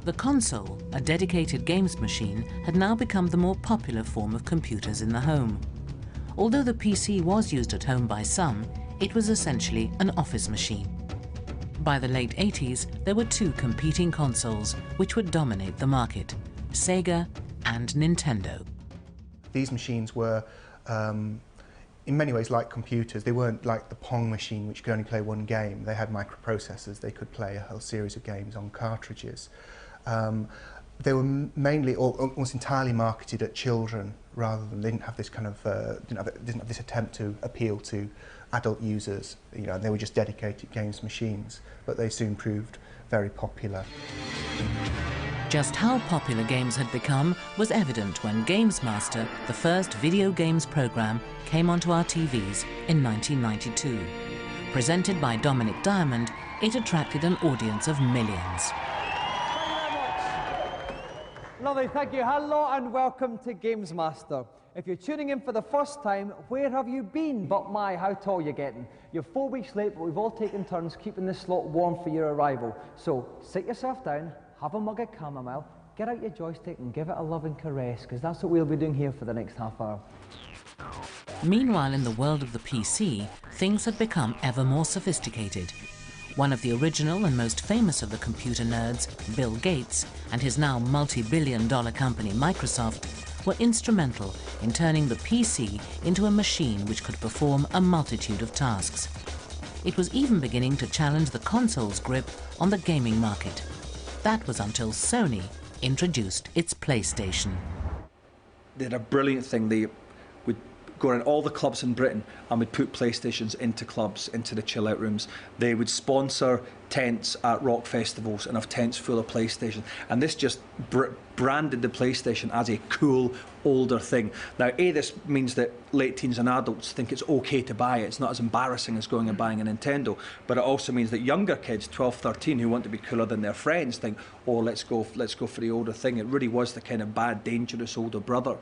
The console, a dedicated games machine, had now become the more popular form of computers in the home. Although the PC was used at home by some, it was essentially an office machine. By the late 80s, there were two competing consoles which would dominate the market: Sega and Nintendo. These machines were in many ways like computers. They weren't like the Pong machine, which could only play one game. They had microprocessors. They could play a whole series of games on cartridges. They were mainly, or almost entirely, marketed at children, rather than, they didn't have this kind of, didn't have this attempt to appeal to adult users. You know, they were just dedicated games machines, but they soon proved very popular. Just how popular games had become was evident when Games Master, the first video games program, came onto our TVs in 1992. Presented by Dominic Diamond, it attracted an audience of millions. Lovely, thank you. Hello and welcome to Games Master. If you're tuning in for the first time, where have you been? But my, how tall you're getting. You're 4 weeks late, but we've all taken turns keeping this slot warm for your arrival. So sit yourself down, have a mug of chamomile, get out your joystick and give it a loving caress, because that's what we'll be doing here for the next half hour. Meanwhile, in the world of the PC, things had become ever more sophisticated. One of the original and most famous of the computer nerds, Bill Gates, and his now multi-billion-dollar company Microsoft, were instrumental in turning the PC into a machine which could perform a multitude of tasks. It was even beginning to challenge the console's grip on the gaming market. That was until Sony introduced its PlayStation. They had a brilliant thing. They would go around all the clubs in Britain and would put PlayStations into clubs, into the chill-out rooms. They would sponsor tents at rock festivals and have tents full of PlayStation. And this just branded the PlayStation as a cool, older thing. Now, this means that late teens and adults think it's okay to buy it. It's not as embarrassing as going and buying a Nintendo. But it also means that younger kids, 12, 13, who want to be cooler than their friends, think, oh, let's go for the older thing. It really was the kind of bad, dangerous older brother.